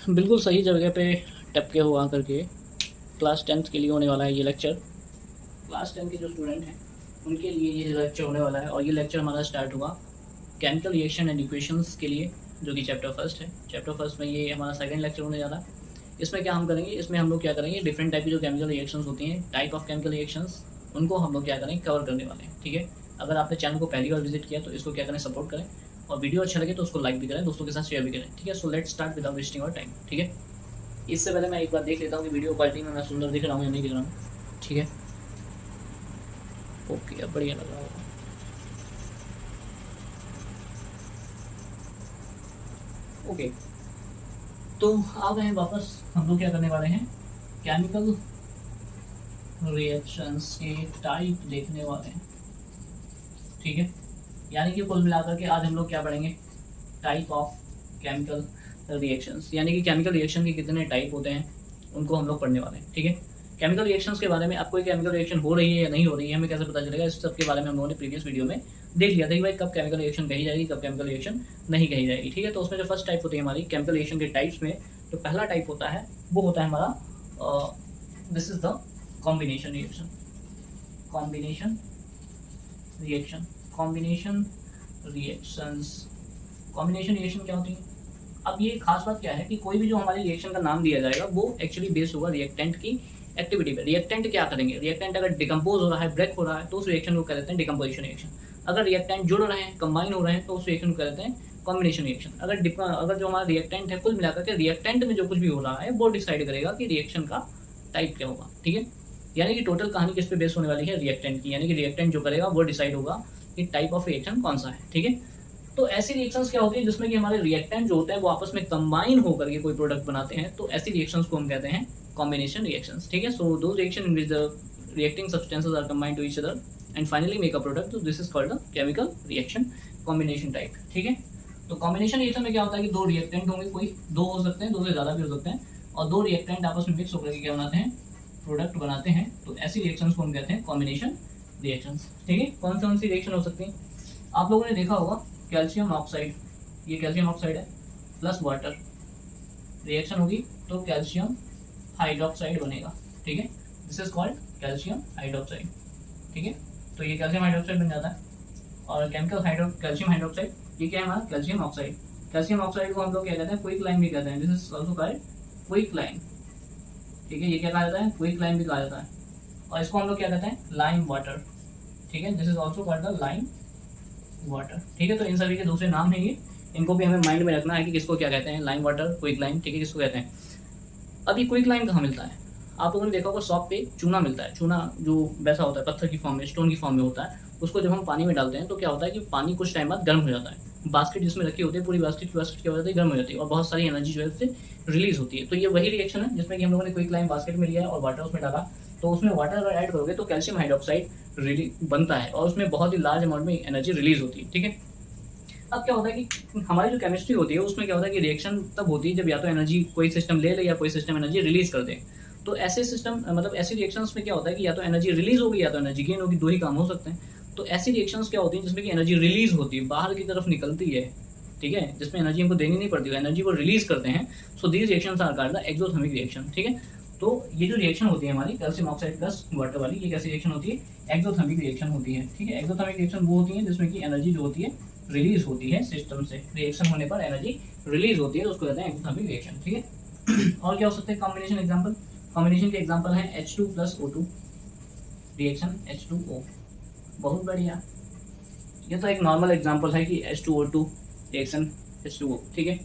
बिल्कुल सही जगह पे टपके हुआ करके क्लास 10th के लिए होने वाला है ये लेक्चर। क्लास 10 के जो स्टूडेंट हैं उनके लिए ये लेक्चर होने वाला है और ये लेक्चर हमारा स्टार्ट हुआ केमिकल रिएक्शन एंड इक्वेशंस के लिए, जो कि चैप्टर फर्स्ट है। चैप्टर फर्स्ट में ये हमारा सेकंड लेक्चर होने जा रहा है। इसमें क्या हम करेंगे, इसमें हम लोग क्या करेंगे, डिफरेंट टाइप की जो केमिकल रिएक्शंस होती हैं, टाइप ऑफ केमिकल रिएक्शंस, उनको हम लोग क्या करेंगे, कवर करने वाले हैं। ठीक है, अगर आपने चैनल को पहली बार विजिट किया तो इसको क्या करें, सपोर्ट करें, और वीडियो अच्छा लगे तो उसको लाइक भी करें, दोस्तों के साथ शेयर भी करें। ठीक है, so let's start without wasting our time. ठीक है, इससे पहले मैं एक बार देख लेता हूँ कि वीडियो क्वालिटी में मैं सुंदर दिख रहा हूँ या नहीं दिख रहा हूँ। ठीक है, ओके, अब बढ़िया लग रहा होगा। ओके, तो आ गए हैं वापस। हम लोग क्या करने वाले हैं, केमिकल रिएक्शंस के टाइप देखने वाले हैं। ठीक है, यानी कि कुल मिलाकर के आज हम लोग क्या पढ़ेंगे, टाइप ऑफ केमिकल रिएक्शंस, यानी कि केमिकल रिएक्शन के कितने टाइप होते हैं उनको हम लोग पढ़ने वाले हैं। ठीक है, केमिकल रिएक्शंस के बारे में, अब कोई केमिकल रिएक्शन हो रही है या नहीं हो रही है हमें कैसे पता चलेगा, इस सब के बारे में हम लोगों ने प्रीवियस वीडियो में देख लिया था कि भाई कब केमिकल रिएक्शन कही जाएगी, कब केमिकल रिएक्शन नहीं कही जाएगी। ठीक है, तो उसमें जो फर्स्ट टाइप होती है हमारी केमिकल रिएक्शन के टाइप्स में, जो पहला टाइप होता है वो होता है हमारा this is the combination reaction. Combination reaction, combination reactions, combination reaction क्या होती है। अब ये खास बात क्या है कि कोई भी जो हमारे रिएक्शन का नाम दिया जाएगा वो एक्चुअली बेस्ड होगा रिएक्टेंट की एक्टिविटी पे। रिएक्टेंट क्या करेंगे, रिएक्टेंट अगर डिकम्पोज हो रहा है, ब्रेक हो रहा है, तो उस रिएक्शन को कहते हैं डिकम्पोजिशन रिएक्शन। अगर रिएक्टेंट जुड़ रहे हैं, कंबाइन हो रहे हैं, तो उस रिएक्शन को कहते हैं कॉम्बिनेशन रिएक्शन। अगर जो हमारा रिएक्टेंट है, कुल मिलाकर के रिएक्टेंट में जो कुछ भी हो रहा है वो डिसाइड करेगा कि रिएक्शन का टाइप क्या होगा। ठीक है, यानी कि टोटल कहानी किस पे बेस होने वाली है, रिएक्टेंट की, यानी कि रिएक्टेंट जो करेगा वो डिसाइड होगा कि टाइप ऑफ रिएक्शन कौन सा है। ठीक है, तो ऐसी रिएक्शंस क्या होती है जिसमें कि हमारे रिएक्टेंट जो होते हैं वो आपस में कंबाइन होकर के कोई प्रोडक्ट बनाते हैं, तो ऐसी रिएक्शंस को हम कहते हैं कॉम्बिनेशन रिएक्शंस। ठीक है, सो दो reaction in which the reacting substances are combined to each other and finally make a product, तो this is called the chemical reaction combination type. ठीक है, तो कॉम्बिनेशन रिएक्शन में क्या होता है कि दो रिएक्टेंट होंगे, कोई दो हो सकते हैं, दो से ज़्यादा भी हो सकते हैं, और दो रिएक्टेंट आपस में मिक्स होकर के क्या बनाते हैं, प्रोडक्ट बनाते हैं, तो ऐसी रिएक्शंस को हम कहते हैं कॉम्बिनेशन रिएक्शंस। ठीक है, कौन सी रिएक्शन हो सकती है, आप लोगों ने देखा होगा कैल्शियम ऑक्साइड, ये कैल्शियम ऑक्साइड है प्लस वाटर, रिएक्शन होगी तो कैल्शियम हाइड्रोक्साइड बनेगा। ठीक है, this is called calcium hydroxide. ठीक है, तो ये कैल्शियम हाइड्रोक्साइड बन जाता है। और कैल्शियम हाइड्रोक्साइड, ये क्या है हमारा कैल्शियम ऑक्साइड। कैल्शियम ऑक्साइड को हम लोग क्या कहते हैं, क्विक लाइम भी कहते हैं, this is also called quick lime. ठीक है, ये क्या कहा जाता है, क्विक लाइम भी कहा जाता है, और इसको हम लोग क्या कहते हैं, लाइम वाटर। ठीक है, this is also called the lime water. ठीक है, तो इन सभी के दूसरे नाम हैं ये, इनको भी हमें माइंड में रखना है कि किसको क्या कहते हैं, लाइम वाटर, क्विक लाइम। ठीक है, किसको कहते हैं। अब ये क्विक लाइम कहाँ मिलता है, आप लोगों ने देखा होगा शॉप पे चूना मिलता है। चूना जो वैसा होता है, पत्थर की फॉर्म में, स्टोन की फॉर्म में होता है, उसको जब हम पानी में डालते हैं तो क्या होता है कि पानी कुछ टाइम बाद गर्म हो जाता है, बास्केट जिसमें रखी होती है, पूरी बास्केट क्या हो जाती है, गर्म हो जाती है, और बहुत सारी एनर्जी जो है उससे रिलीज होती है। तो ये वही रिएक्शन है जिसमें कि हम लोगों ने क्विक लाइम बास्केट में लिया है और वाटर उसमें डाला, तो उसमें वाटर अगर ऐड करोगे तो कैल्शियम हाइड्रोक्साइड बनता है और उसमें बहुत ही लार्ज अमाउंट में एनर्जी रिलीज होती है। ठीक है, अब क्या होता है कि हमारी जो केमिस्ट्री होती है उसमें क्या होता है कि रिएक्शन तब होती है जब या तो एनर्जी कोई सिस्टम ले ले या कोई सिस्टम एनर्जी रिलीज कर दे। तो ऐसे सिस्टम मतलब ऐसी रिएक्शंस में क्या होता है कि या तो एनर्जी रिलीज होगी या तो एनर्जी गेन होगी, दो ही काम हो सकते हैं। तो ऐसी रिएक्शंस क्या होती हैं जिसमें कि एनर्जी रिलीज होती है, बाहर की तरफ निकलती है। ठीक है, जिसमें एनर्जी हमको देनी नहीं पड़ती है, एनर्जी को रिलीज करते हैं। So these reactions are called the exothermic reaction. ठीक है, तो ये जो रिएक्शन होती है हमारी कैल्शियम ऑक्साइड प्लस वाटर वाली, ये कैसी रिएक्शन होती है, एक्सोथर्मिक रिएक्शन होती है। ठीक है, एक्सोथर्मिक रिएक्शन वो होती है जिसमें कि एनर्जी जो होती है रिलीज होती है सिस्टम से, रिएक्शन होने पर एनर्जी रिलीज होती है, तो उसको कहते हैं एक्सोथर्मिक रिएक्शन। ठीक है, और क्या हो सकते हैं कॉम्बिनेशन एग्जांपल, कॉम्बिनेशन के एग्जांपल हैं H2 plus O2 reaction, H2O। बहुत बढ़िया, ये तो एक नॉर्मल एग्जांपल है कि H2O2 रिएक्शन H2O। ठीक है,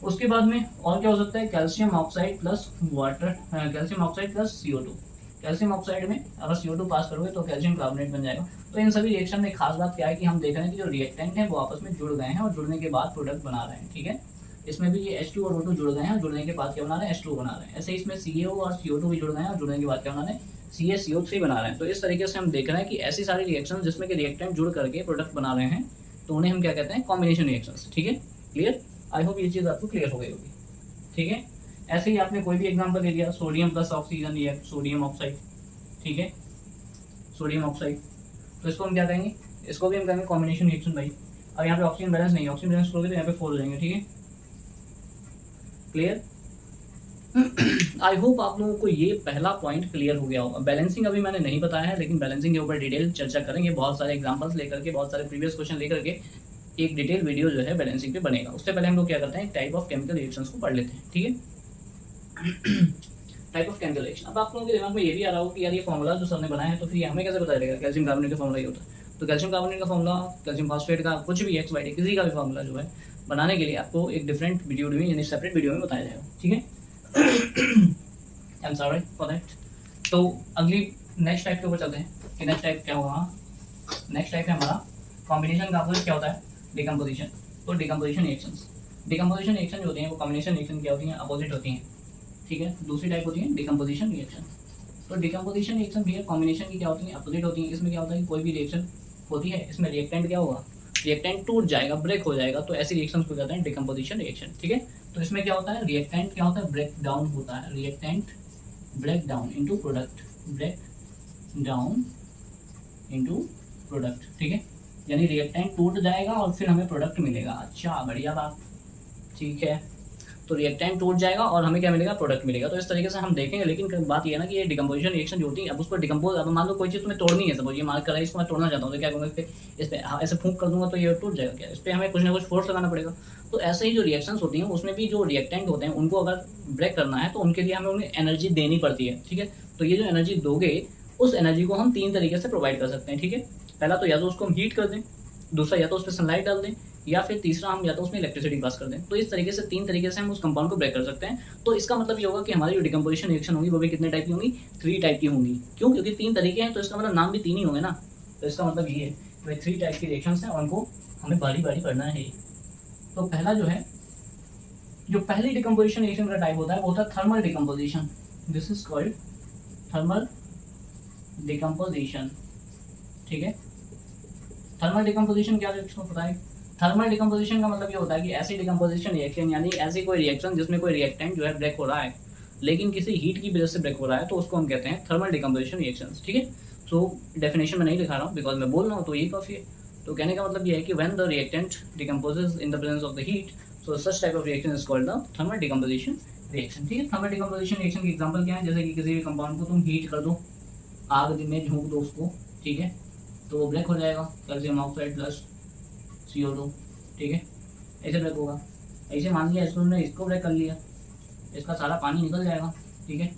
उसके बाद में और क्या हो सकता है, calcium oxide plus water, calcium oxide plus CO2। Calcium oxide में अगर CO2 पास करोगे तो कैल्शियम कार्बोनेट बन जाएगा। तो इन सभी रिएक्शन में खास बात क्या है कि हम देख रहे हैं कि जो रिएक्टेंट है वो आपस में जुड़ गए हैं और जुड़ने के बाद प्रोडक्ट बना रहे हैं। ठीक है, इसमें भी ये H2 और O2 जुड़ गए हैं और जुड़ने के बाद क्या बना रहे हैं, H2 बना रहे हैं। ऐसे इसमें CaO और CO2 भी जुड़ गए हैं और जुड़ने के बाद क्या बना रहे हैं, CaCO3 बना रहे हैं। तो इस तरीके से हम देख रहे हैं कि ऐसी सारी रिएक्शन जिसमें कि रिएक्टेंट जुड़ करके प्रोडक्ट बना रहे हैं, तो उन्हें हम क्या कहते हैं, कॉम्बिनेशन रिएक्शंस। ठीक है, क्लियर, आई होप ये चीज़ आपको क्लियर हो गई होगी। ठीक है, ऐसे ही आपने कोई भी एग्जांपल ले लिया, सोडियम प्लस ऑक्सीजन या सोडियम ऑक्साइड। ठीक है, सोडियम ऑक्साइड, तो इसको हम क्या कहेंगे, इसको भी हम कहेंगे कॉम्बिनेशन रिएक्शन भाई। अब यहाँ पे ऑक्सीजन बैलेंस नहीं है, ऑक्सीजन बैलेंस करोगे तो यहाँ पे 4 हो जाएंगे। ठीक है, क्लियर? आई होप आप लोगों को ये पहला पॉइंट क्लियर हो गया होगा। बैलेंसिंग अभी मैंने नहीं बताया है, लेकिन बैलेंसिंग के ऊपर डिटेल चर्चा करेंगे, बहुत सारे एग्जांपल्स लेकर के, बहुत सारे प्रीवियस क्वेश्चन लेकर के एक डिटेल वीडियो जो है बैलेंसिंग पे बनेगा। उससे पहले हम लोग क्या करते हैं, टाइप ऑफ केमिकल रिएक्शंस को पढ़ लेते हैं, ठीक है। Type of chemical reaction. अब आप लोगों के दिमाग में ये भी आ रहा हो कि यार ये फॉर्मूला जो सर ने बनाया है तो फिर ये हमें कैसे पता चलेगा कैल्शियम कार्बोनेट का फॉर्मूला ये होता है। तो कैल्शियम कार्बोनेट का फॉर्मूला, कैल्शियम फॉस्फेट का, कुछ भी एक्स वाई किसी का भी फॉर्मूला जो है बनाने के लिए आपको एक डिफरेंट वीडियो में, यानी सेपरेट वीडियो में बताया जाएगा, ठीक है। I am sorry for that. तो अगली नेक्स्ट टाइप के ऊपर चलते हैं कि नेक्स्ट टाइप क्या होगा। नेक्स्ट टाइप है हमारा कॉम्बिनेशन का अपोजिट क्या होता है, डिकम्पोजिशन। तो डिकम्पोजिशन रिएक्शंस, डिकम्पोजिशन रिएक्शन जो होती हैं वो कॉम्बिनेशन रिएक्शन क्या होती हैं, अपोजिट होती हैं, ठीक है। दूसरी टाइप होती है डिकम्पोजिशन रिएक्शन। तो डिकम्पोजिशन रिएक्शन भी है, कॉम्बिनेशन की क्या होती है, अपोजिट होती है। इसमें क्या होता है कि कोई भी रिएक्शन होती है, इसमें रिएक्टेंट क्या होगा, रिएक्टेंट टूट जाएगा, ब्रेक हो जाएगा, तो ऐसी रिएक्शन को कहते हैं डिकम्पोजिशन रिएक्शन, ठीक है। तो इसमें क्या होता है, रिएक्टेंट क्या होता है, ब्रेक डाउन होता है, reactant break down into product, break down into product, ठीक है। यानी रिएक्टेंट टूट जाएगा और फिर हमें प्रोडक्ट मिलेगा। अच्छा, बढ़िया बात, ठीक है। तो रिएक्टेंट टूट जाएगा और हमें क्या मिलेगा, प्रोडक्ट मिलेगा। तो इस तरीके से हम देखेंगे। लेकिन बात ये है ना कि ये डिकम्पोजिशन रिएक्शन जो होती है, अब उसको डिकम्पोज, अब मान लो कोई चीज़ तुम्हें तोड़नी है, सपोज ये मार्क करा है, इसको मैं तोड़ना चाहता हूँ, तो क्या करूँगा, इस पर ऐसे फूंक कर दूंगा तो ये टूट जाएगा क्या, इस पर हमें कुछ ना कुछ फोर्स लगाना पड़ेगा। तो ऐसे ही जो रिएक्शंस होती हैं उसमें भी जो रिएक्टेंट होते हैं उनको अगर ब्रेक करना है तो उनके लिए हमें उन्हें एनर्जी देनी पड़ती है, ठीक है। तो ये जो एनर्जी दोगे, उस एनर्जी को हम 3 तरीके से प्रोवाइड कर सकते हैं, ठीक है। पहला तो या तो उसको हम हीट कर दें, दूसरा या तो उस पर सनलाइट डाल दें, या फिर तीसरा हम या तो उसमें इलेक्ट्रिसिटी पास कर दें। तो इस तरीके से 3 तरीके से हम उस कंपाउंड को ब्रेक कर सकते हैं। तो इसका मतलब ये होगा कि हमारी जो डिकम्पोजिशन रिएक्शन होगी वो भी कितने टाइप की होंगी, 3 टाइप की होंगी। क्यों, क्योंकि 3 तरीके हैं, तो इसका मतलब नाम भी 3 ही होंगे ना। तो इसका मतलब ये है भाई 3 टाइप की रिएक्शंस हैं और उनको हमें बारी बारी करना है। तो पहला जो है, जो पहली डिकम्पोजिशन रिएक्शन का टाइप होता है वो होता है thermal decomposition. This is called thermal decomposition, ठीक है। थर्मल डिकम्पोजिशन क्या है, इसको पता है। थर्मल डिकम्पोजिशन का मतलब ये होता है कि ऐसी डिकम्पोजिशन रिएक्शन, यानी ऐसी कोई रिएक्शन जिसमें कोई रिएक्टेंट जो है ब्रेक हो रहा है, लेकिन किसी हीट की वजह से ब्रेक हो रहा है, तो उसको हम कहते हैं थर्मल डिकम्पोजिशन रिएक्शंस, ठीक है। सो डेफिनेशन में नहीं लिखा रहा हूँ, बिकॉज मैं बोल रहा हूँ तो यही काफ़ी है। तो कहने का मतलब ये है कि when the reactant decomposes in the presence of the heat, so such type of reaction is called the thermal decomposition reaction, ठीक है। थर्मल डिकम्पोजिशन रिएक्शन की एग्जांपल क्या है, जैसे कि किसी भी कंपाउंड को तुम हीट कर दो, आग में झोंक दो उसको, ठीक है, तो वो ब्रेक हो जाएगा, कैल्शियम ऑक्साइड प्लस CO2, ठीक है, ऐसे ब्रेक होगा। ऐसे मान लिया इसको, हमने इसको ब्रेक कर लिया, इसका सारा पानी निकल जाएगा, ठीक है।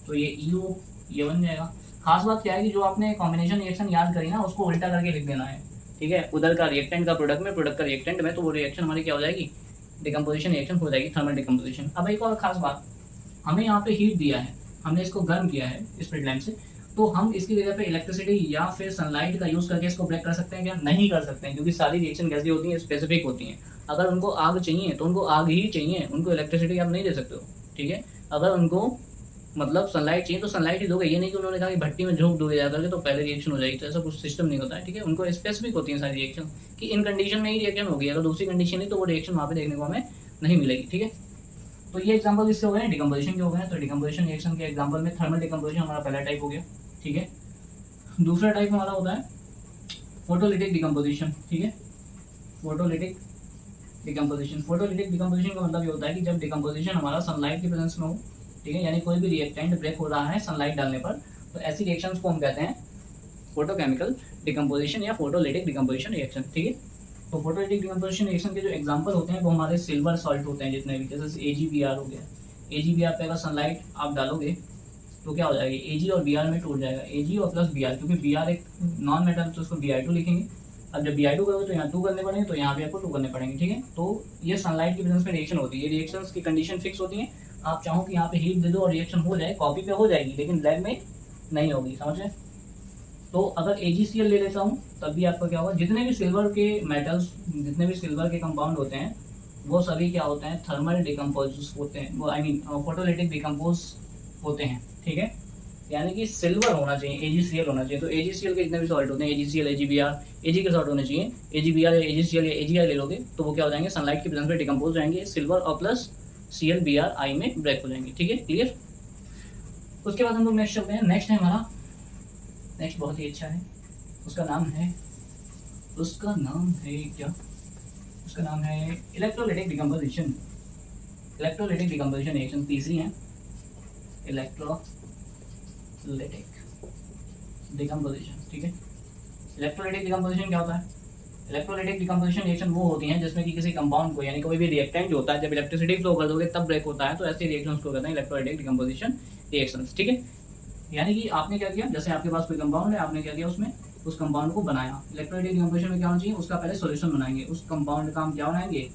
तो ये EO ये बन जाएगा। खास बात क्या है कि जो आपने कॉम्बिनेशन रिएक्शन याद करी ना, उसको उल्टा करके लिख देना है, ठीक है। उधर का रिएक्टेंट का प्रोडक्ट में, प्रोडक्ट का रिएक्टेंट में, तो वो रिएक्शन हमारी क्या हो जाएगी, डिकम्पोजिशन रिएक्शन हो जाएगी, थर्मल डिकम्पोजिशन। अब एक और खास बात, हमें यहाँ पे हीट दिया है, हमने इसको गर्म किया है स्प्लिट लैम्प से, तो हम इसकी जगह पे इलेक्ट्रिसिटी या फिर सनलाइट का यूज करके इसको ब्रेक कर सकते हैं क्या, नहीं कर सकते हैं, क्योंकि सारी रिएक्शन कैसी होती हैं, स्पेसिफिक होती हैं। अगर उनको आग चाहिए तो उनको आग ही चाहिए, उनको इलेक्ट्रिसिटी आप नहीं दे सकते हो, ठीक है। अगर उनको मतलब सनलाइट चाहिए तो सनलाइट ही दोगे, ये नहीं कि उन्होंने कहा कि भट्टी में झोंक दोगे जाकर के तो पहले रिएक्शन हो जाएगी, तो ऐसा कुछ सिस्टम नहीं होता है, ठीक है। उनको स्पेसिफिक होती है सारी रिएक्शन कि इन कंडीशन में ही रिएक्शन होगी, अगर दूसरी कंडीशन नहीं तो वो रिएक्शन वहाँ पे देखने को हमें नहीं मिलेगी, ठीक है। तो ये एग्जांपल इससे हो गए डिकम्पोजिशन के हो गए। तो डिकम्पोजिशन रिएक्शन के एग्जांपल में थर्मल डिकम्पोजिशन हमारा पहला टाइप हो गया, ठीक है। दूसरा टाइप हमारा होता है फोटोलिटिक डिकम्पोजिशन, ठीक है। फोटोलिटिक डिकम्पोजिशन, फोटोलिटिक डिकम्पोजिशन का मतलब ये होता है कि जब डिकम्पोजिशन हमारा सनलाइट की प्रेजेंस में हो, ठीक है, यानी कोई भी रिएक्टेंट ब्रेक हो रहा है सनलाइट डालने पर, तो ऐसी रिएक्शंस को हम कहते हैं फोटोकेमिकल डिकम्पोजिशन या फोटोलिटिक डिकम्पोजिशन रिएक्शन, ठीक है। तो फोटोलिटिक डिकम्पोजिशन रिएक्शन के जो एग्जांपल होते हैं वो हमारे सिल्वर सॉल्ट होते हैं जितने भी, जैसे AgBr हो गया। AgBr पे अगर सनलाइट आप डालोगे तो क्या हो जाएगा, Ag और Br में टूट जाएगा, Ag और प्लस Br, क्योंकि Br एक नॉन मेटल तो उसको Bi2 लिखेंगे। अब जब Bi2 करोगे तो यहाँ 2 करने पड़ेंगे, तो यहाँ भी आपको 2 करने पड़ेंगे, ठीक है। तो ये सनलाइट की प्रेजेंस में रिएक्शन होती है, ये रिएक्शंस की कंडीशन फिक्स होती है। आप चाहो कि यहाँ पे हीट दे दो और रिएक्शन हो जाए, कॉपी पे हो जाएगी लेकिन लैब में नहीं होगी, समझ रहे। तो अगर AgCl ले लेता हूँ तब भी आपका क्या होगा, जितने भी सिल्वर के मेटल्स, जितने भी सिल्वर के कंपाउंड होते हैं वो सभी क्या होते हैं, थर्मल डिकम्पोज होते हैं, वो आई मीन फोटोलिटिक डिकम्पोज होते हैं, ठीक है। यानी कि सिल्वर होना चाहिए, AgCl होना चाहिए। तो AgCl के जितने भी सॉल्ट होते हैं, AgCl, AgBr, Ag के सॉल्ट होने चाहिए, AgBr या AgCl या AgI ले लोगे तो वो क्या हो जाएंगे, सनलाइट की प्रेजेंस में डिकम्पोज जाएंगे, सिल्वर और प्लस ClBrI में ब्रेक हो जाएंगे, ठीक है, क्लियर। उसके बाद हम लोग नेक्स्ट चलते हैं। नेक्स्ट है हमारा, नेक्स्ट बहुत ही अच्छा है, उसका नाम है क्या, उसका नाम है electrolytic decomposition. Electrolytic decomposition reaction तीसरी है इलेक्ट्रोलाइटिक डिकम्पोजिशन। ठीक है, इलेक्ट्रोलाइटिक डिकम्पोजिशन क्या होता है? इलेक्ट्रोलाइटिक डिकम्पोजिशन रिएक्शन वो होती हैं जिसमें कि किसी कंपाउंड को, यानी कोई भी रिएक्टेंट जो होता है जब इलेक्ट्रिसिटी फ्लो कर दोगे तब ब्रेक होता है, तो ऐसे रिएक्शंस को कहते हैं इलेक्ट्रोलाइटिक डिकम्पोजिशन रिएक्शंस। ठीक है, यानी कि आपने क्या किया, जैसे आपके पास कोई कंपाउंड है, आपने क्या किया उसमें उस कंपाउंड को बनाया। इलेक्ट्रोलाइटिक डिकम्पोजिशन में क्या होना चाहिए, उसका पहले सॉल्यूशन बनाएंगे, उस कंपाउंड का हम क्या बनाएंगे,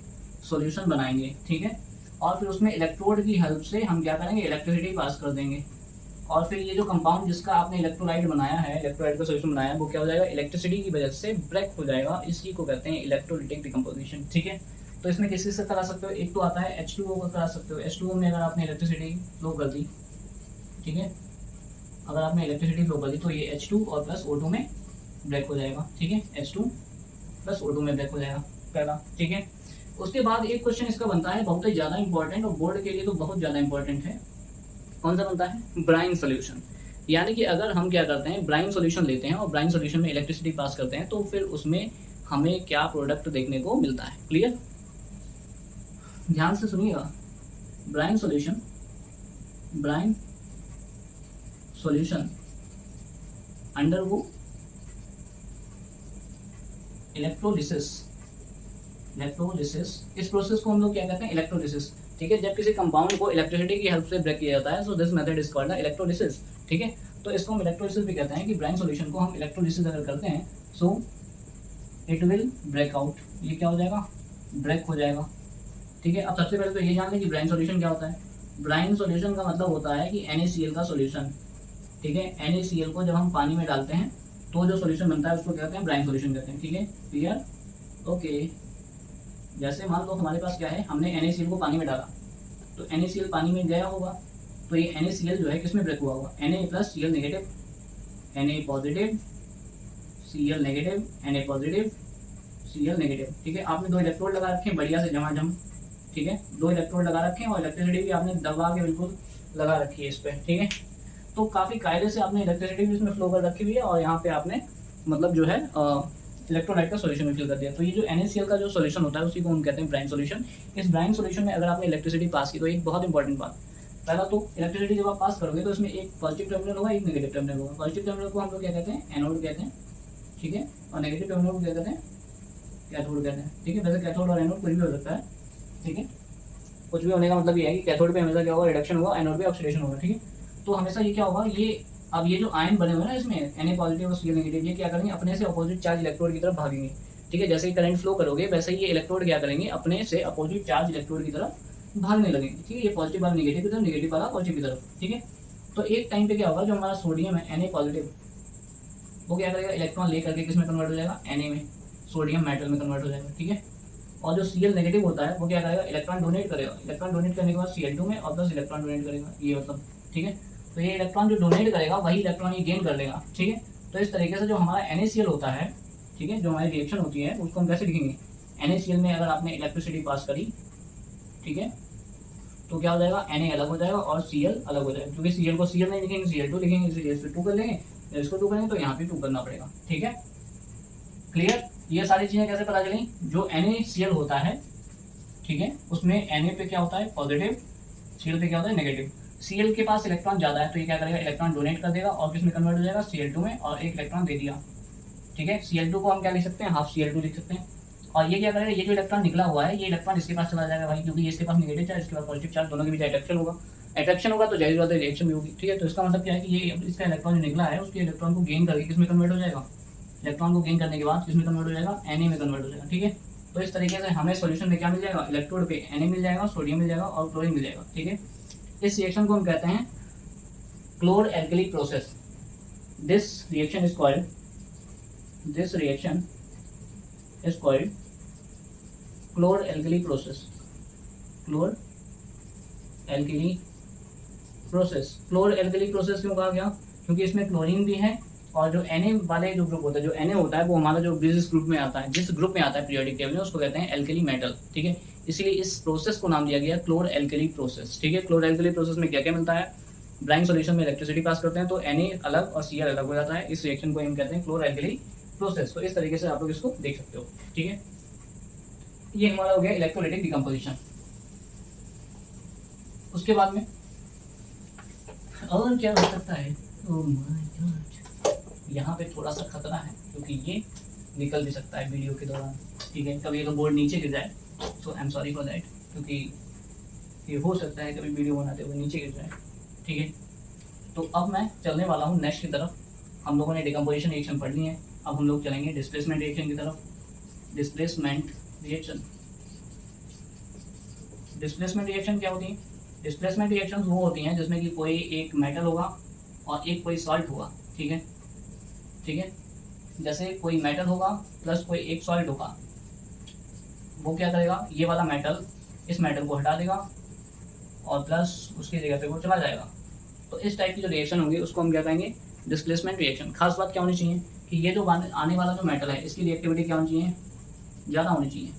सॉल्यूशन बनाएंगे। ठीक है, और फिर उसमें इलेक्ट्रोड की हेल्प से हम क्या करेंगे, इलेक्ट्रिसिटी पास कर देंगे, और फिर ये जो कंपाउंड जिसका आपने इलेक्ट्रोलाइट बनाया है, इलेक्ट्रोलाइट का सॉल्यूशन बनाया है, वो क्या हो जाएगा, इलेक्ट्रिसिटी की वजह से ब्रेक हो जाएगा। इसी को कहते हैं इलेक्ट्रोलाइटिक डिकम्पोजिशन। ठीक है, तो इसमें किसी से करा सकते हो, एक तो आता है H2O का करा सकते हो। H2O में अगर आपने इलेक्ट्रिसिटी फ्लो कर दी, ठीक है, अगर आपने इलेक्ट्रिसिटी फ्लो कर दी तो ये H2 और प्लस O2 में ब्रेक हो जाएगा। ठीक है, H2 प्लस O2 में ब्रेक हो जाएगा पहला। ठीक है, उसके बाद एक क्वेश्चन इसका बनता है बहुत ही ज़्यादा इंपॉर्टेंट, और बोर्ड के लिए तो बहुत ज़्यादा इंपॉर्टेंट है। कौन सा बनता है, ब्राइन सोल्यूशन। यानी कि अगर हम क्या करते हैं, ब्राइन सोल्यूशन लेते हैं और ब्राइन सोल्यूशन में इलेक्ट्रिसिटी पास करते हैं, तो फिर उसमें हमें क्या प्रोडक्ट देखने को मिलता है। क्लियर, ध्यान से सुनिएगा। Brine solution, brine solution undergo electrolysis. Electrolysis, इस प्रोसेस को हम लोग क्या कहते हैं, इलेक्ट्रोलिसिस। ठीक है, जब किसी कंपाउंड को इलेक्ट्रिसिटी की हेल्प से ब्रेक किया जाता है, so this method is called electrolysis. ठीक है, तो इसको हम इलेक्ट्रोलिसिस भी कहते हैं कि ब्राइन सॉल्यूशन को हम इलेक्ट्रोलिसिस अगर करते हैं, so it will break out. ये क्या हो जाएगा, ब्रेक हो जाएगा। ठीक है, अब सबसे पहले तो ये जान लें कि ब्राइन सॉल्यूशन क्या होता है। ब्राइन सॉल्यूशन का मतलब होता है कि NaCl का सॉल्यूशन। ठीक है, NaCl को जब हम पानी में डालते हैं तो जो सॉल्यूशन बनता है उसको कहते हैं ब्राइन सॉल्यूशन कहते हैं। ठीक है, क्लियर, ओके। जैसे मान लो हमारे पास क्या है, हमने NaCl को पानी में डाला, तो NaCl पानी में गया होगा, तो ये NaCl जो है किसमें ब्रेक हुआ होगा, Na plus Cl negative, Na positive, Cl negative, Na positive, Cl negative. ठीक है, आपने दो इलेक्ट्रोड लगा रखे हैं बढ़िया से झमाझम। ठीक है, दो इलेक्ट्रोड लगा रखे हैं और इलेक्ट्रिसिटी भी आपने दबा के बिल्कुल लगा रखी है इस पर। ठीक है, तो काफ़ी कायदे से आपने इलेक्ट्रिसिटी भी इसमें फ्लो कर रखी हुई है, और यहाँ पे आपने मतलब जो है इलेक्ट्रोलाइट का सॉल्यूशन फिल कर दिया। तो ये जो NaCl का जो सॉल्यूशन होता है उसी को हम कहते हैं ब्राइन सॉल्यूशन। इस ब्राइन सॉल्यूशन में अगर आपने इलेक्ट्रिसिटी पास की, तो एक बहुत इंपॉर्टेंट बात, पहला तो इलेक्ट्रिसिटी जब आप पास करोगे तो इसमें एक पॉजिटिव टर्मिनल होगा, एक नेगेटिव टर्मिनल होगा। पॉजिटिव टर्मिनल को हम लोग क्या कहते हैं, एनोड कहते हैं। ठीक है, और नेगेटिव टर्मिनल को क्या कहते हैं, कैथोड कहते हैं। ठीक है, वैसे कैथोड और एनोड कुछ भी हो सकता है। ठीक है, कुछ भी होने का मतलब ये है कि कैथोड पे हमेशा क्या होगा, रिडक्शन होगा, एनोड पे ऑक्सीडेशन होगा। ठीक है, तो हमेशा ये क्या होगा, ये अब ये जो आयन बने हुए हैं ना इसमें, Na पॉजिटिव और Cl नेगेटिव, ये क्या करेंगे, अपने से अपोजिट चार्ज इलेक्ट्रोड की तरफ भागेंगे। ठीक है, जैसे ही करंट फ्लो करोगे वैसे ही ये इलेक्ट्रोड क्या करेंगे, अपने से अपोजिट चार्ज इलेक्ट्रोड की तरफ भागने लगेंगे। ठीक है, ये पॉजिटिव वाला नेगेटिव की तरफ, नेगेटिव वाला पॉजिटिव की तरफ। ठीक है, तो एक टाइम पे क्या होगा, जो हमारा सोडियम है Na पॉजिटिव, वो क्या करेगा, इलेक्ट्रॉन ले करके किस में कन्वर्ट हो जाएगा, Na में, सोडियम मेटल में कन्वर्ट हो जाएगा। ठीक है, और जो Cl नेगेटिव होता है वो क्या करेगा, इलेक्ट्रॉन डोनेट करेगा। इलेक्ट्रॉन डोनेट करने के बाद Cl2 में और प्लस इलेक्ट्रॉन डोनेट करेगा, ये मतलब। ठीक है, तो ये इलेक्ट्रॉन जो डोनेट करेगा वही इलेक्ट्रॉन ये गेन कर लेगा। ठीक है, तो इस तरीके से जो हमारा NaCl होता है, ठीक है, जो हमारी रिएक्शन होती है उसको हम कैसे लिखेंगे, NaCl में अगर आपने इलेक्ट्रिसिटी पास करी, ठीक है, तो क्या हो जाएगा, Na अलग हो जाएगा और Cl अलग हो जाएगा। क्योंकि Cl को Cl नहीं लिखेंगे, Cl2 लिखेंगे, इसलिए इस पर 2 कर लेंगे, इसको 2 करेंगे तो यहाँ पे 2 करना पड़ेगा। ठीक है, क्लियर। ये सारी चीज़ें कैसे पता चली, जो NaCl होता है, ठीक है, उसमें Na पे क्या होता है, पॉजिटिव, Cl पे क्या होता है, नेगेटिव। Cl के पास इलेक्ट्रॉन ज़्यादा है तो ये क्या करेगा, इलेक्ट्रॉन डोनेट कर देगा और किसमें कन्वर्ट हो जाएगा, Cl2 में, और एक इलेक्ट्रॉन दे दिया। ठीक है, Cl2 को हम क्या लिख सकते हैं, हाफ Cl2 लिख सकते हैं। और ये क्या करेगा, ये जो इलेक्ट्रॉन निकला हुआ है ये इलेक्ट्रॉन इसके पास चला जाएगा भाई, क्योंकि ये इसके पास नेगेटिव चार्ज, इसके पास पॉजिटिव चार्ज, दोनों के बीच अट्रैक्शन होगा। अट्रैक्शन होगा तो जाहिर बात है रिएक्शन भी होगी। ठीक है, तो इसका मतलब क्या है कि ये इसका इलेक्ट्रॉन जो निकला है उसके इलेक्ट्रॉन को गेन करके किसमें कन्वर्ट हो जाएगा, इलेक्ट्रॉन को गेन करने के बाद किसमें कन्वर्ट हो जाएगा, Na में कन्वर्ट हो जाएगा। ठीक है, तो इस तरीके से हमें सॉल्यूशन में क्या मिल जाएगा, इलेक्ट्रोड पे Na मिल जाएगा, सोडियम मिल जाएगा और क्लोरीन मिल जाएगा। ठीक है, इस रिएक्शन को हम कहते हैं chlor alkali process. This reaction is called chlor alkali process. Chlor alkali process क्यों कहा गया, क्योंकि इसमें क्लोरीन भी है और जो Na वाले जो ग्रुप होता है, जो Na होता है वो हमारा जो जिस ग्रुप में आता है पीरियोडिक टेबल में, उसको कहते हैं एल्कली मेटल। ठीक है, इसलिए इस प्रोसेस को नाम दिया गया क्लोर एल्कली प्रोसेस। ठीक है, क्लोर एल्कली प्रोसेस में क्या क्या मिलता है, ब्राइन सॉल्यूशन में इलेक्ट्रिसिटी पास करते हैं तो Na अलग और Cl अलग हो जाता है। इस रिएक्शन को हम कहते हैं क्लोर एल्कली प्रोसेस। तो इस तरीके से आप लोग इसको देख सकते हो। ठीक है, ये हमारा हो गया इलेक्ट्रोलाइटिक डिकम्पोजिशन। उसके बाद में और क्या हो सकता है, ओह माय गॉड, यहाँ पे थोड़ा सा खतरा है क्योंकि ये निकल भी सकता है वीडियो के दौरान, ठीक है। कभी अगर बोर्ड नीचे गिर जाए तो I am sorry for that, क्योंकि ये हो सकता है कभी वीडियो बनाते हुए नीचे गिर जाए, ठीक है। तो अब मैं चलने वाला हूँ नेक्स्ट की तरफ। हम लोगों ने डिकम्पोजिशन रिएक्शन पढ़ ली है, अब हम लोग चलेंगे डिस्प्लेसमेंट रिएक्शन की तरफ। डिस्प्लेसमेंट रिएक्शन, डिस्प्लेसमेंट रिएक्शन क्या होती है? डिस्प्लेसमेंट रिएक्शन वो होती हैं जिसमें कि कोई एक मेटल होगा और एक कोई सॉल्ट होगा, ठीक है, ठीक है। जैसे कोई मेटल होगा प्लस कोई एक सॉल्ट होगा, वो क्या करेगा, ये वाला मेटल इस मेटल को हटा देगा और प्लस उसकी जगह पे वो चला जाएगा। तो इस टाइप की जो रिएक्शन होगी उसको हम क्या कहेंगे, डिस्प्लेसमेंट रिएक्शन। खास बात क्या होनी चाहिए कि ये जो आने वाला जो मेटल है इसकी रिएक्टिविटी क्या होनी चाहिए, ज़्यादा होनी चाहिए,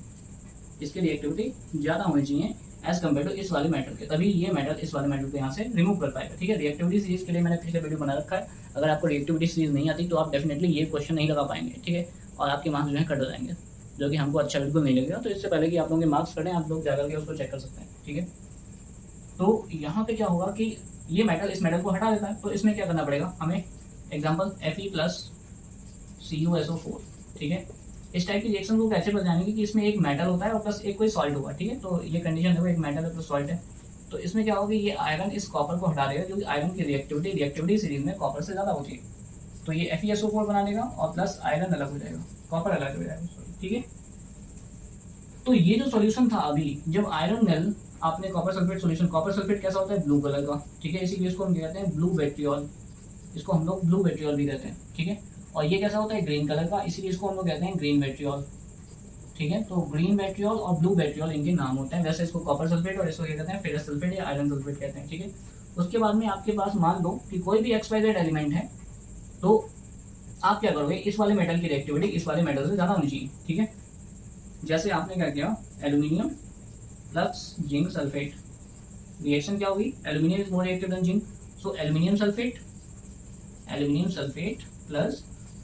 इसकी रिएक्टिविटी ज़्यादा होनी चाहिए एज कम्पेयर टू इस वाले मेटल के, तभी ये मेटल इस वाले मेटल को यहाँ से रिमूव कर पाएगा, ठीक है। रिएक्टिविटी सीरीज के लिए मैंने पिछले वीडियो बना रखा है, अगर आपको रिएक्टिविटी सीरीज नहीं आती तो आप डेफिनेटली ये क्वेश्चन नहीं लगा पाएंगे, ठीक है, और आपके मार्क्स जो है कट हो जाएंगे, जो कि हमको अच्छा बिल्कुल नहीं लगेगा। तो इससे पहले कि आप लोगों के मार्क्स कटें, आप लोग जा करके उसको चेक कर सकते हैं, ठीक है। तो यहाँ पे क्या होगा कि ये मेटल इस मेटल को हटा देता है, तो इसमें क्या करना पड़ेगा हमें, एग्जाम्पल Fe प्लस CuSO4, ठीक है। इस टाइप की रिएक्शन को कैसे बताएंगे कि इसमें एक मेटल होता है और प्लस एक कोई सॉल्ट होगा, ठीक है। तो ये कंडीशन है, एक मेटल है प्लस सॉल्ट है, तो इसमें क्या होगा, ये आयरन इस कॉपर को हटा देगा, क्योंकि आयरन की रिएक्टिविटी सीरीज में कॉपर से ज़्यादा होती है, तो ये FeSO4 बना देगा और प्लस आयरन अलग हो जाएगा, कॉपर अलग हो जाएगा, ठीक है। तो ये जो सॉल्यूशन था अभी, जब आयरन नेल आपने copper sulphate solution, copper sulphate कैसा होता है, ब्लू कलर का, ठीक है, इसीलिए इसको हम कहते हैं ब्लू विट्रियोल, इसको हम लोग ब्लू विट्रियोल भी कहते हैं, ठीक है। और ये कैसा होता है, ग्रीन कलर का, इसीलिए इसको हम लोग कहते हैं ग्रीन विट्रियोल, ठीक है। तो ग्रीन विट्रियोल और ब्लू विट्रियोल इनके नाम होते हैं। वैसे इसको कॉपर सल्फेट और इसको क्या कहते हैं, फेरस सल्फेट या आयरन सल्फेट कहते हैं, ठीक है। उसके बाद में आपके पास मान लो कि कोई भी XYZ एलिमेंट है, तो आप क्या करोगे, इस वाले मेटल की रिएक्टिविटी इस वाले मेटल से ज़्यादा होनी चाहिए, ठीक है। जैसे आपने क्या किया, aluminium plus zinc sulphate, reaction क्या होगी, aluminium is more reactive than zinc, so aluminium sulphate plus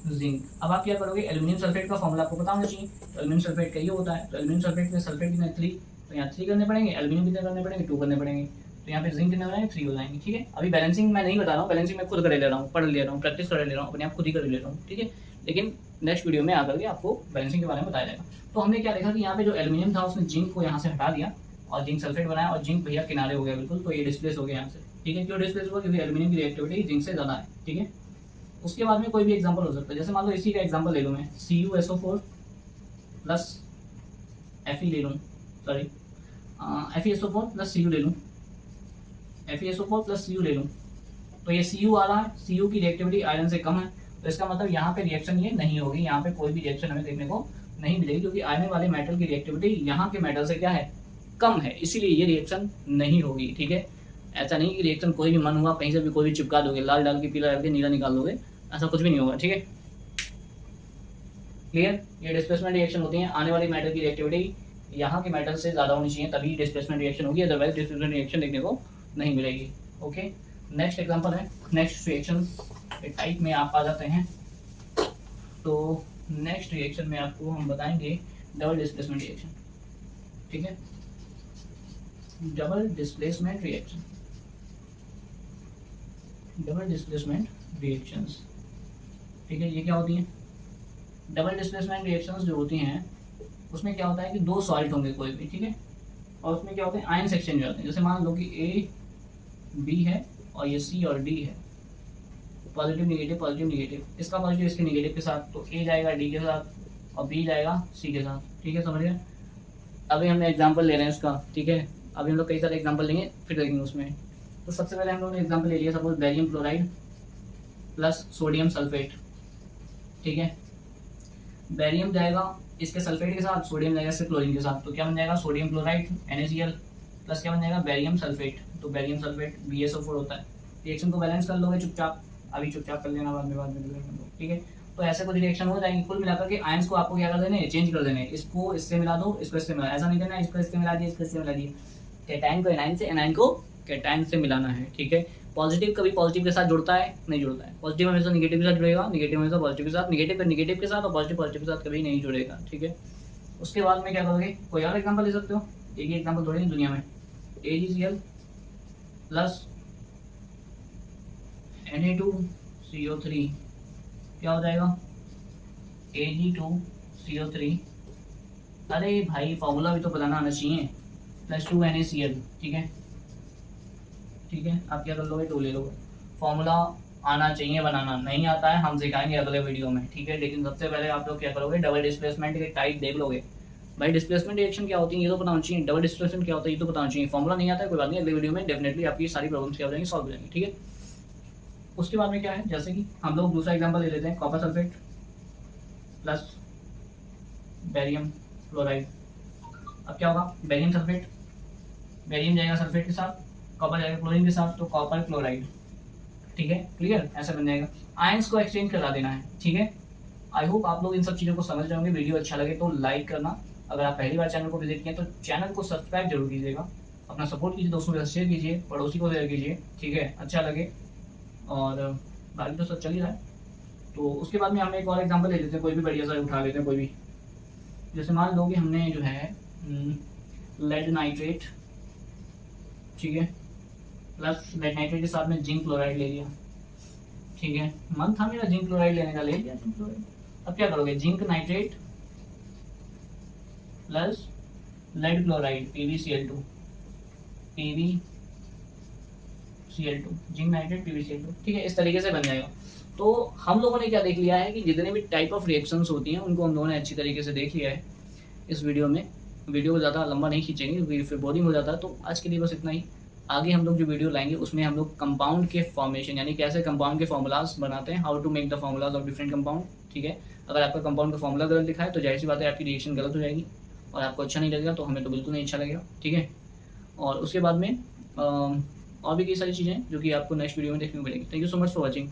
zinc. अब आप क्या करोगे, एल्यूमिनियम सल्फेट का फॉर्मूला आपको पता होना चाहिए, तो एल्यूमिनियम सल्फेट का ये होता है, तो एल्यूमिनियम सल्फेट में सल्फेट कितना 3, तो यहाँ 3 करने पड़ेंगे, एल्यूमिनियम कितने करने पड़ेंगे, 2 करने पड़ेंगे, तो यहाँ पे जिंक कितने हो जाएंगे, 3 हो जाएंगे, ठीक है। अभी बैलेंसिंग मैं नहीं बता रहा हूँ, बैलेंसिंग मैं खुद कर ले रहा हूँ, पढ़ ले रहा हूँ, प्रैक्टिस कर ले रहा हूँ, अपने आप खुद ही कर ले रहा हूँ, ठीक है। लेकिन नेक्स्ट वीडियो में आकर के आपको बैलेंसिंग के बारे में बताया जाएगा। तो हमने क्या देखा कि यहाँ पे जो एल्यूमिनियम था उसने जिंक को यहाँ से हटा दिया और जिंक सल्फेट बनाया, और जिंक भैया किनारे हो गया बिल्कुल, तो ये डिस्प्लेस हो गया यहाँ से, ठीक है। क्यों डिस्प्लेस हुआ, क्योंकि एल्यूमिनियम की रिएक्टिविटी जिंक से ज़्यादा है, ठीक है। उसके बाद में कोई भी एग्जांपल हो सकता है, जैसे मान लो इसी का एग्जांपल ले लूँ मैं, CuSO4 प्लस Fe ले लूँ, सॉरी FeSO4 प्लस Cu ले लूँ, FeSO4 प्लस Cu ले लूँ, तो ये Cu आ रहा है, Cu की रिएक्टिविटी आयरन से कम है, तो इसका मतलब यहाँ पे रिएक्शन ये नहीं होगी, यहाँ पे कोई भी रिएक्शन हमें देखने को नहीं मिलेगी, क्योंकि आयरन वाले मेटल की रिएक्टिविटी यहाँ के मेटल से क्या है, कम है, इसीलिए ये रिएक्शन नहीं होगी, ठीक है। ऐसा नहीं कि रिएक्शन कोई भी मन हुआ कहीं से भी कोई भी चिपका दोगे, लाल डाल के पीला डाल के नीला निकाल दोगे, ऐसा कुछ भी नहीं होगा, ठीक है। क्लियर, ये डिस्प्लेसमेंट रिएक्शन होती है, आने वाली मेटल की रिएक्टिविटी यहाँ के मेटल से ज़्यादा होनी चाहिए, तभी डिस्प्लेसमेंट रिएक्शन होगी, अदरवाइज डिस्प्लेसमेंट रिएक्शन देखने को नहीं मिलेगी, ओके। नेक्स्ट एग्जांपल है, नेक्स्ट रिएक्शन टाइप में आप आ जाते हैं, तो नेक्स्ट रिएक्शन में आपको हम बताएंगे डबल डिस्प्लेसमेंट रिएक्शन, ठीक है, double displacement reaction, double displacement reactions, ठीक है। ये क्या होती हैं, डबल डिस्प्लेसमेंट रिएक्शंस जो होती हैं उसमें क्या होता है कि 2 सॉल्ट होंगे कोई भी, ठीक है, और उसमें क्या होते हैं, आयन्स एक्सचेंज हो जाते हैं। जैसे मान लो कि A B है और ये C और D है, पॉजिटिव निगेटिव, इसका पॉजिटिव इसके निगेटिव के साथ, तो A जाएगा D के साथ और B जाएगा C के साथ, ठीक है, समझ गए। अभी हमने एग्जांपल ले रहे हैं इसका, ठीक है, अभी हम लोग कई सारे एग्जांपल लेंगे फिर देखेंगे उसमें। तो सबसे पहले हम लोगों ने एग्जांपल ले लिया, suppose barium chloride plus sodium sulphate, ठीक है। बेरियम जाएगा इसके सल्फेट के साथ, सोडियम जाएगा इसके क्लोरीन के साथ, तो क्या बन जाएगा, सोडियम क्लोराइड NaCl प्लस क्या बन जाएगा, बेरियम सल्फेट, तो बेरियम सल्फेट BaSO4 होता है। रिएक्शन को बैलेंस कर लोगे चुपचाप, अभी चुपचाप कर लेना, बाद में, ठीक है। तो ऐसे कुछ रिएक्शन हो जाएंगी, कुल मिलाकर के आयंस को आपको क्या कर देने, चेंज कर देने, इसको इससे मिला दो, इसको इससे मिला, ऐसा नहीं करना इसको इससे मिला दिया, इसको इससे मिला दिया, कैटायन को एनायन से, एनायन को कैटायन से मिलाना है, ठीक है। पॉजिटिव कभी पॉजिटिव के साथ जुड़ता है, नहीं जुड़ता है, पॉजिटिव हमेशा निगेटिव के साथ जुड़ेगा, निगेटिव हमेशा पॉजिटिव के साथ, निगेटिव के साथ और पॉजिटिव के साथ कभी नहीं जुड़ेगा, ठीक है। उसके बाद में क्या करोगे, कोई और एग्जांपल ले सकते हो, एक ही एग्जांपल थोड़ी नहीं दुनिया में, AgCl प्लस Na2CO3 क्या हो जाएगा, Ag2CO3। अरे भाई फॉर्मूला भी तो बताना आना चाहिए, प्लस 2NaCl। ठीक है, ठीक है, आप क्या कर लोगे, 2 ले लोगे। फॉर्मूला आना चाहिए बनाना, नहीं आता है हम सिखाएंगे अगले वीडियो में, ठीक है। लेकिन सबसे पहले आप लोग क्या करोगे, डबल डिस्प्लेसमेंट के टाइप देख लोगे। भाई डिस्प्लेसमेंट रिएक्शन क्या होती है ये तो बताना चाहिए, डबल डिस्प्लेसमेंट क्या होता है ये तो बताना चाहिए। फॉर्मूला नहीं आता है कोई बात नहीं, अगले वीडियो में डेफिनेटली आपकी सारी प्रॉब्लम्स क्या हो जाएंगी, सॉल्व हो जाएंगी, ठीक है। उसके बाद में क्या है, जैसे कि हम लोग दूसरा एग्जाम्पल ले लेते हैं, copper sulphate plus barium chloride. अब क्या होगा, बेरियम सल्फेट, बेरियम जाएगा सल्फेट के साथ, कॉपर जाएगा क्लोरीन के साथ, तो कॉपर क्लोराइड। ठीक है, क्लियर, ऐसा बन जाएगा। आयंस को एक्सचेंज करा देना है, ठीक है। आई होप आप लोग इन सब चीज़ों को समझ रहे होंगे। वीडियो अच्छा लगे तो लाइक करना, अगर आप पहली बार चैनल को विजिट किए तो चैनल को सब्सक्राइब जरूर कीजिएगा, अपना सपोर्ट कीजिए, दोस्तों के साथ शेयर कीजिए, पड़ोसी को शेयर कीजिए, ठीक है, अच्छा लगे। और बाकी तो सब चल ही रहा है। तो उसके बाद में हम एक और एग्जाम्पल ले लेते हैं, कोई भी बढ़िया सा उठा लेते हैं कोई भी। जैसे मान लो कि हमने जो है लेड नाइट्रेट, ठीक है, प्लस लेड नाइट्रेट के साथ में जिंक क्लोराइड ले लिया, ठीक है। मन था मेरा जिंक क्लोराइड लेने का, ले लिया जिंक क्लोराइड। अब क्या करोगे, zinc nitrate plus lead chloride PbCl2, PbCl2, zinc nitrate PbCl2, ठीक है, इस तरीके से बन जाएगा। तो हम लोगों ने क्या देख लिया है कि जितने भी टाइप ऑफ रिएक्शंस होती हैं उनको हम लोगों ने अच्छी तरीके से देख लिया है इस वीडियो में। वीडियो को ज़्यादा लंबा नहीं खींचेंगे क्योंकि फिर बोरिंग हो जाता है, तो आज के लिए बस इतना ही। आगे हम लोग जो वीडियो लाएंगे उसमें हम लोग कंपाउंड के फॉर्मेशन, यानी कैसे कंपाउंड के फॉर्मूलाज बनाते हैं, how to make the formulas of different compound, ठीक है। अगर आपका कंपाउंड का फॉर्मूला गलत लिखा है तो जाहिर सी बात है आपकी रिएक्शन गलत हो जाएगी और आपको अच्छा नहीं लगेगा, तो हमें तो बिल्कुल नहीं अच्छा लगेगा, ठीक है। और उसके बाद में और भी कई सारी चीज़ें जो कि आपको नेक्स्ट वीडियो में देखने को मिलेगी। Thank you so much for watching.